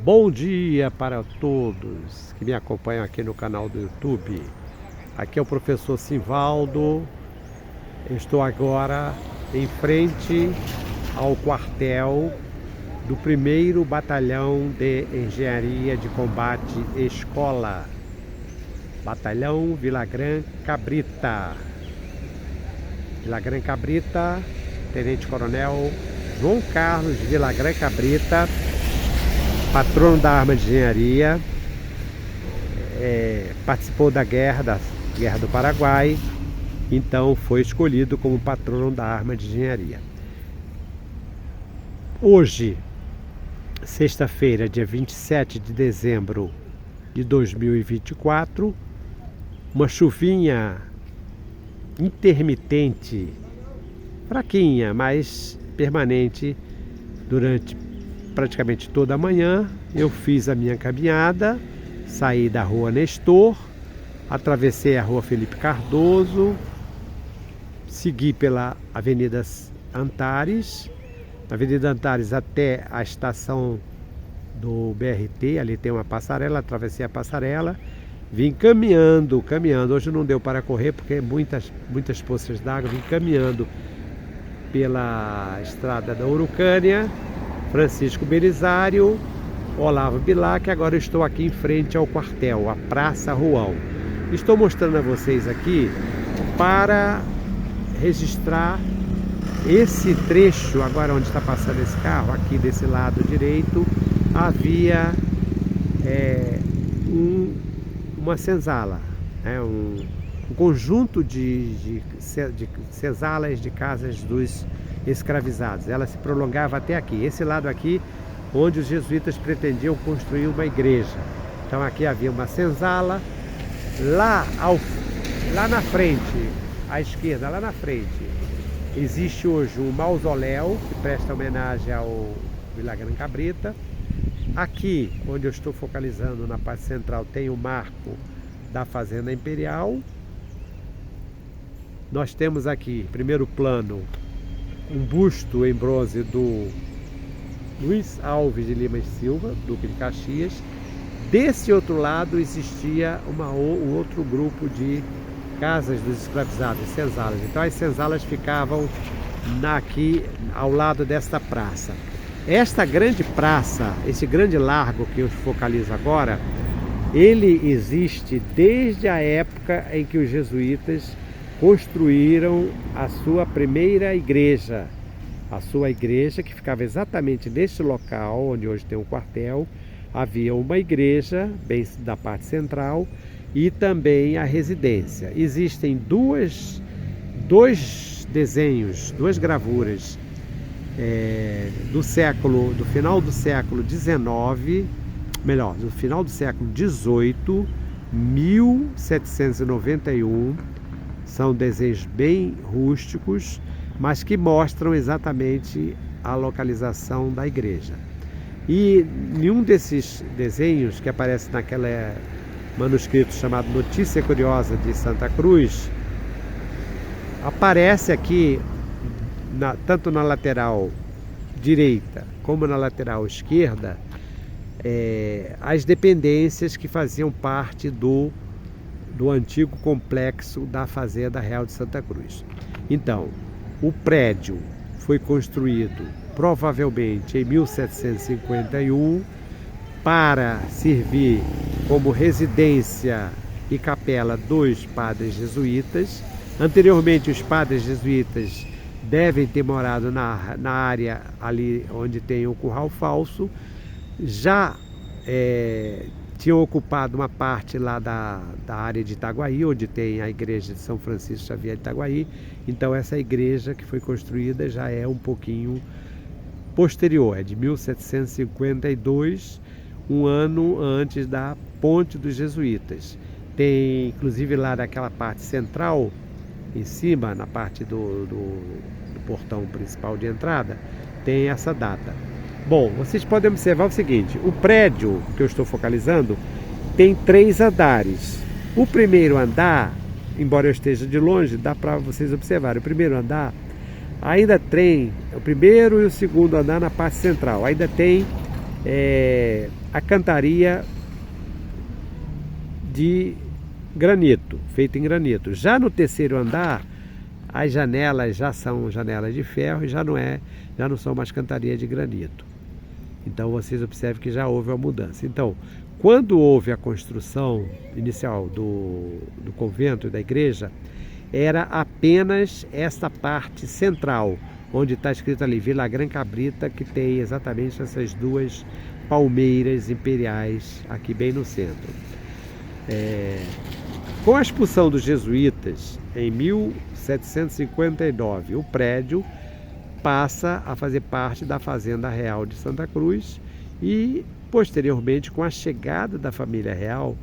Bom dia para todos que me acompanham aqui no canal do YouTube. Aqui é o professor Simvaldo. Estou agora em frente ao quartel do 1º Batalhão de Engenharia de Combate Escola, Batalhão Villagrán Cabrita. Villagrán Cabrita, Tenente Coronel João Carlos Villagrán Cabrita, patrono da arma de engenharia, participou da Guerra do Paraguai, então foi escolhido como patrono da arma de engenharia. Hoje, sexta-feira, dia 27 de dezembro de 2024, uma chuvinha intermitente, fraquinha, mas permanente durante praticamente toda a manhã. Eu fiz a minha caminhada, saí da rua Nestor, atravessei a rua Felipe Cardoso, segui pela Avenida Antares, até a estação do BRT, ali tem uma passarela, atravessei a passarela, vim caminhando, hoje não deu para correr porque muitas poças d'água, vim caminhando pela estrada da Urucânia, Francisco Belisário, Olavo Bilac. Agora eu estou aqui em frente ao quartel, a Praça Ruão. Estou mostrando a vocês aqui para registrar esse trecho, agora onde está passando esse carro, aqui desse lado direito, havia uma senzala, um conjunto de senzalas de casas dos escravizados. Ela se prolongava até aqui, esse lado aqui, onde os jesuítas pretendiam construir uma igreja. Então aqui havia uma senzala, lá na frente, à esquerda, lá na frente, existe hoje um mausoléu que presta homenagem ao Villagrán Cabrita. Aqui, onde eu estou focalizando na parte central, tem o marco da Fazenda Imperial. Nós temos aqui, em primeiro plano, um busto em bronze do Luiz Alves de Lima e Silva, Duque de Caxias. Desse outro lado existia um outro grupo de casas dos escravizados, senzalas. Então as senzalas ficavam aqui ao lado desta praça. Esta grande praça, esse grande largo que eu focalizo agora, ele existe desde a época em que os jesuítas construíram a sua primeira igreja. A sua igreja, que ficava exatamente neste local, onde hoje tem um quartel, havia uma igreja, bem da parte central, e também a residência. Existem dois desenhos, duas gravuras do final do século XIX, melhor, do final do século XVIII, 1791, são desenhos bem rústicos, mas que mostram exatamente a localização da igreja. E nenhum desses desenhos que aparece naquele manuscrito chamado Notícia Curiosa de Santa Cruz, aparece aqui, tanto na lateral direita como na lateral esquerda, as dependências que faziam parte do antigo complexo da Fazenda Real de Santa Cruz. Então, o prédio foi construído provavelmente em 1751 para servir como residência e capela dos padres jesuítas. Anteriormente, os padres jesuítas devem ter morado na área ali onde tem o Curral Falso. Já tinham ocupado uma parte lá da área de Itaguaí, onde tem a igreja de São Francisco Xavier de Itaguaí. Então essa igreja que foi construída já é um pouquinho posterior, é de 1752, um ano antes da Ponte dos Jesuítas. Tem, inclusive, lá naquela parte central, em cima, na parte do portão principal de entrada, tem essa data. Bom, vocês podem observar o seguinte: o prédio que eu estou focalizando tem 3 andares. O primeiro andar, embora eu esteja de longe, dá para vocês observarem. O primeiro andar ainda tem o primeiro e o segundo andar na parte central. Ainda tem a cantaria de granito, feita em granito. Já no terceiro andar, as janelas já são janelas de ferro e já não são mais cantaria de granito. Então vocês observam que já houve uma mudança. Então, quando houve a construção inicial do convento e da igreja, era apenas esta parte central, onde está escrito ali Vila Gran Cabrita, que tem exatamente essas duas palmeiras imperiais aqui bem no centro. Com a expulsão dos jesuítas em 1759, o prédio passa a fazer parte da Fazenda Real de Santa Cruz e, posteriormente, com a chegada da família real,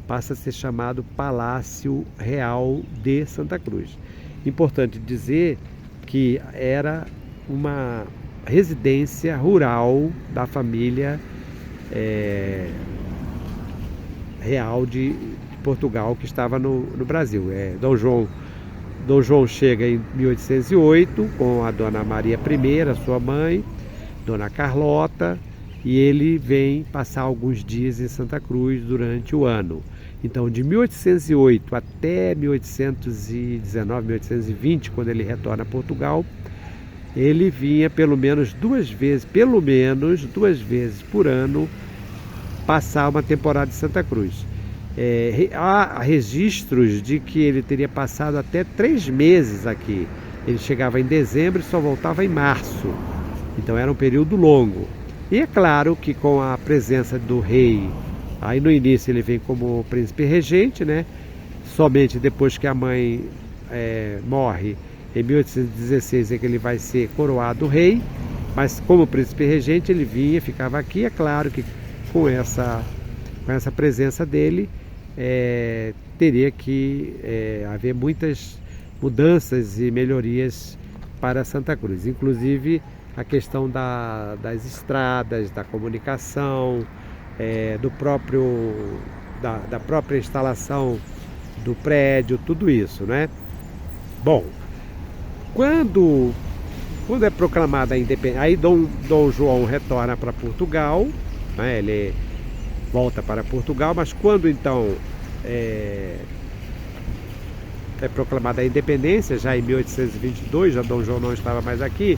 passa a ser chamado Palácio Real de Santa Cruz. Importante dizer que era uma residência rural da família real de Portugal que estava no Brasil. Dom João chega em 1808 com a Dona Maria I, sua mãe, Dona Carlota, e ele vem passar alguns dias em Santa Cruz durante o ano. Então, de 1808 até 1819, 1820, quando ele retorna a Portugal, ele vinha pelo menos duas vezes por ano, passar uma temporada em Santa Cruz. Há registros de que ele teria passado até 3 meses aqui. Ele chegava em dezembro e só voltava em março. Então era um período longo. E é claro que com a presença do rei, aí no início ele vem como príncipe regente, né? Somente depois que a mãe morre, em 1816 é que ele vai ser coroado rei. Mas como príncipe regente ele vinha, ficava aqui. É claro que com essa presença dele, teria que haver muitas mudanças e melhorias para Santa Cruz, inclusive a questão das estradas, da comunicação, da própria instalação do prédio, tudo isso, né? Bom, quando é proclamada a independência, aí Dom João retorna para Portugal, né? Ele volta para Portugal, mas quando então é proclamada a independência, já em 1822, já Dom João não estava mais aqui,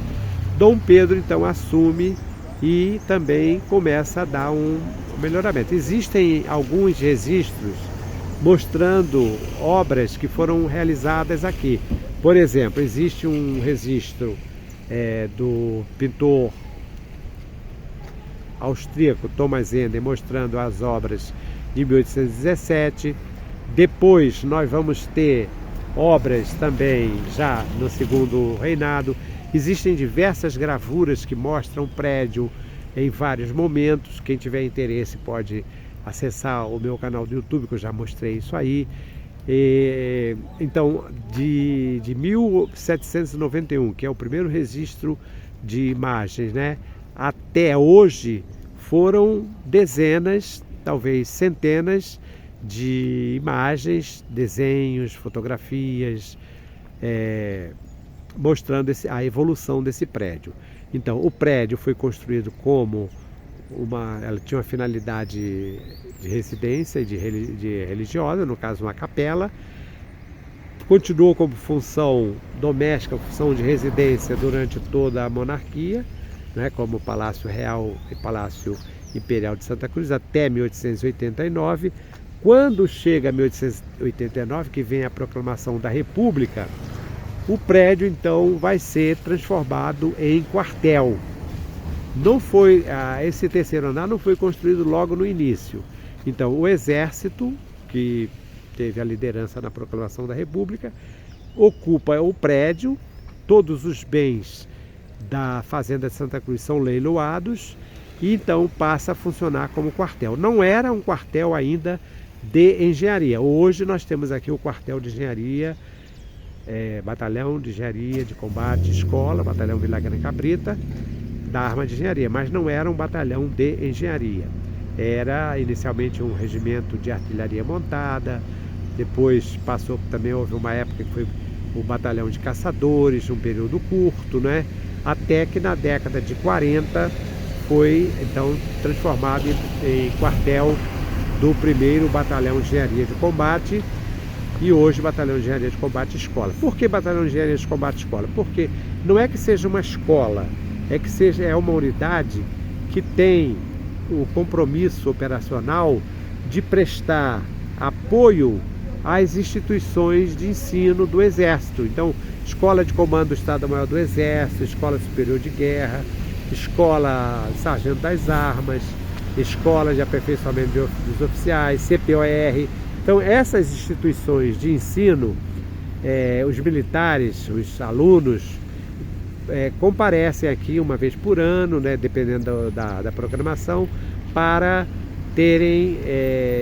Dom Pedro então assume e também começa a dar um melhoramento. Existem alguns registros mostrando obras que foram realizadas aqui. Por exemplo, existe um registro do pintor austríaco Thomas Ender mostrando as obras de 1817. Depois nós vamos ter obras também já no segundo reinado. Existem diversas gravuras que mostram o prédio em vários momentos. Quem tiver interesse pode acessar o meu canal do YouTube, que eu já mostrei isso aí. Então, de 1791, que é o primeiro registro de imagens, né, até hoje foram dezenas, talvez centenas de imagens, desenhos, fotografias, mostrando a evolução desse prédio. Então, o prédio foi construído como ela tinha uma finalidade de residência e de religiosa, no caso uma capela. Continuou como função doméstica, função de residência durante toda a monarquia, né, como Palácio Real e Palácio Imperial de Santa Cruz, até 1889. Quando chega 1889, que vem a proclamação da República, o prédio então vai ser transformado em quartel. Esse terceiro andar não foi construído logo no início. Então o exército, que teve a liderança na proclamação da República, ocupa o prédio. Todos os bens da Fazenda de Santa Cruz são leiloados e então passa a funcionar como quartel. Não era um quartel ainda de engenharia. Hoje nós temos aqui o quartel de engenharia, batalhão de engenharia de combate, escola, batalhão Vila Gran Cabrita, da arma de engenharia, mas não era um batalhão de engenharia. Era inicialmente um regimento de artilharia montada, depois também houve uma época que foi o batalhão de caçadores, um período curto, né? Até que na década de 40 foi então transformado em quartel do 1º Batalhão de Engenharia de Combate, e hoje Batalhão de Engenharia de Combate Escola. Por que Batalhão de Engenharia de Combate Escola? Porque não é que seja uma escola, é uma unidade que tem o compromisso operacional de prestar apoio às instituições de ensino do Exército. Então, Escola de Comando do Estado-Maior do Exército, Escola Superior de Guerra, Escola Sargento das Armas, Escola de Aperfeiçoamento dos Oficiais, CPOR. Então, essas instituições de ensino, os militares, os alunos, comparecem aqui uma vez por ano, né, dependendo da programação, para terem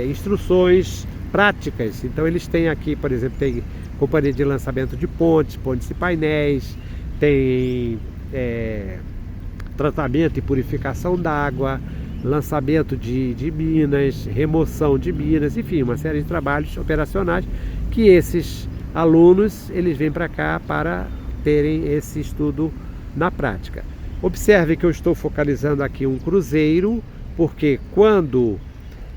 instruções práticas. Então, eles têm aqui, por exemplo, tem companhia de lançamento de pontes e painéis, tem tratamento e purificação d'água, lançamento de minas, remoção de minas, enfim, uma série de trabalhos operacionais que esses alunos eles vêm para cá para terem esse estudo na prática. Observe que eu estou focalizando aqui um cruzeiro, porque quando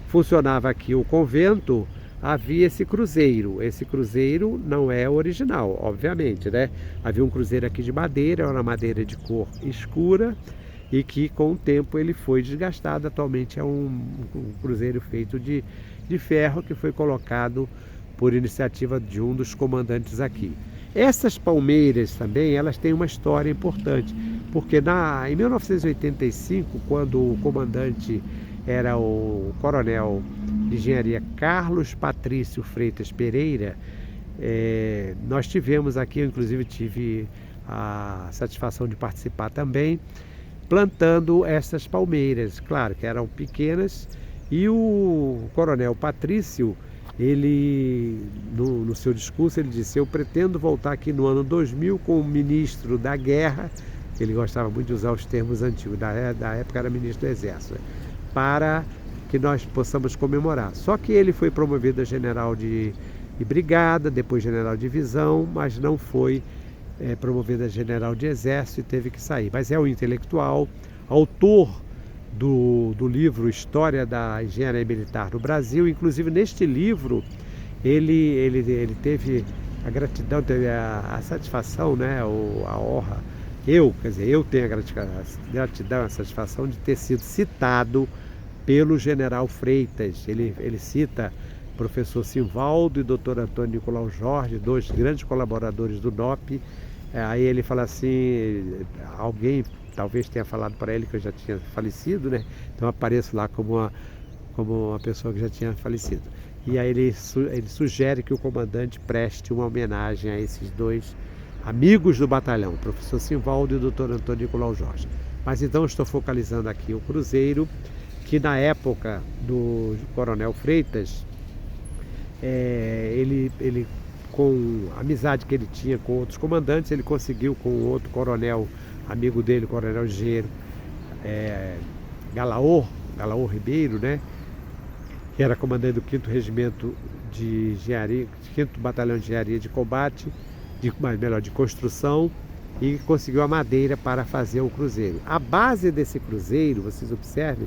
funcionava aqui o convento, havia esse cruzeiro. Esse cruzeiro não é original, obviamente, né? Havia um cruzeiro aqui de madeira, era uma madeira de cor escura, e que com o tempo ele foi desgastado. Atualmente é um cruzeiro feito de ferro, que foi colocado por iniciativa de um dos comandantes aqui. Essas palmeiras também, elas têm uma história importante, porque em 1985, quando o comandante era o coronel de engenharia Carlos Patrício Freitas Pereira, nós tivemos aqui, eu inclusive tive a satisfação de participar também, plantando essas palmeiras, claro que eram pequenas, e o coronel Patrício, ele, no seu discurso, ele disse: eu pretendo voltar aqui no ano 2000 como ministro da guerra, ele gostava muito de usar os termos antigos, da época era ministro do Exército, né, para que nós possamos comemorar. Só que ele foi promovido a general de brigada, depois general de divisão, mas não foi promovido a general de exército e teve que sair. Mas é um intelectual, autor do livro História da Engenharia Militar no Brasil. Inclusive, neste livro, ele teve a gratidão, teve a satisfação, né, a honra. Eu tenho a gratidão, a satisfação de ter sido citado pelo general Freitas. Ele cita o professor Simvaldo e o doutor Antônio Nicolau Jorge, dois grandes colaboradores do NOP. Aí ele fala assim, alguém talvez tenha falado para ele que eu já tinha falecido, né? Então eu apareço lá como uma pessoa que já tinha falecido. E aí ele sugere que o comandante preste uma homenagem a esses dois amigos do batalhão, o professor Simvaldo e o doutor Antônio Nicolau Jorge. Mas então eu estou focalizando aqui o cruzeiro, que na época do coronel Freitas, ele com a amizade que ele tinha com outros comandantes, ele conseguiu com outro coronel, amigo dele, o coronel engenheiro Galaor Ribeiro, né, que era comandante do 5º Regimento de Engenharia, 5º Batalhão de Engenharia de Combate, de construção, e conseguiu a madeira para fazer o cruzeiro. A base desse cruzeiro, vocês observem,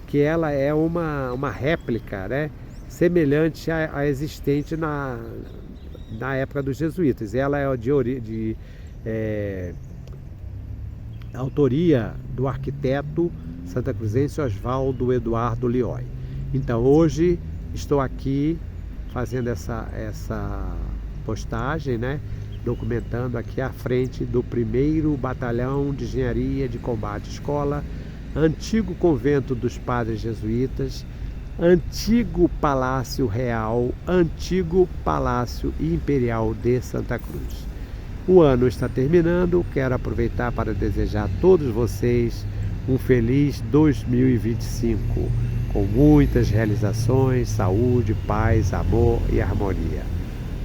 que ela é uma réplica, né, semelhante à existente na época dos jesuítas. Ela é de autoria do arquiteto santacruzense Oswaldo Eduardo Lioy. Então hoje estou aqui fazendo essa postagem, né, documentando aqui à frente do 1º Batalhão de Engenharia de Combate Escola, antigo convento dos padres jesuítas, antigo Palácio Real, antigo Palácio Imperial de Santa Cruz. O ano está terminando, quero aproveitar para desejar a todos vocês um feliz 2025, com muitas realizações, saúde, paz, amor e harmonia.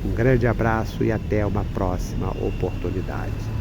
Um grande abraço e até uma próxima oportunidade.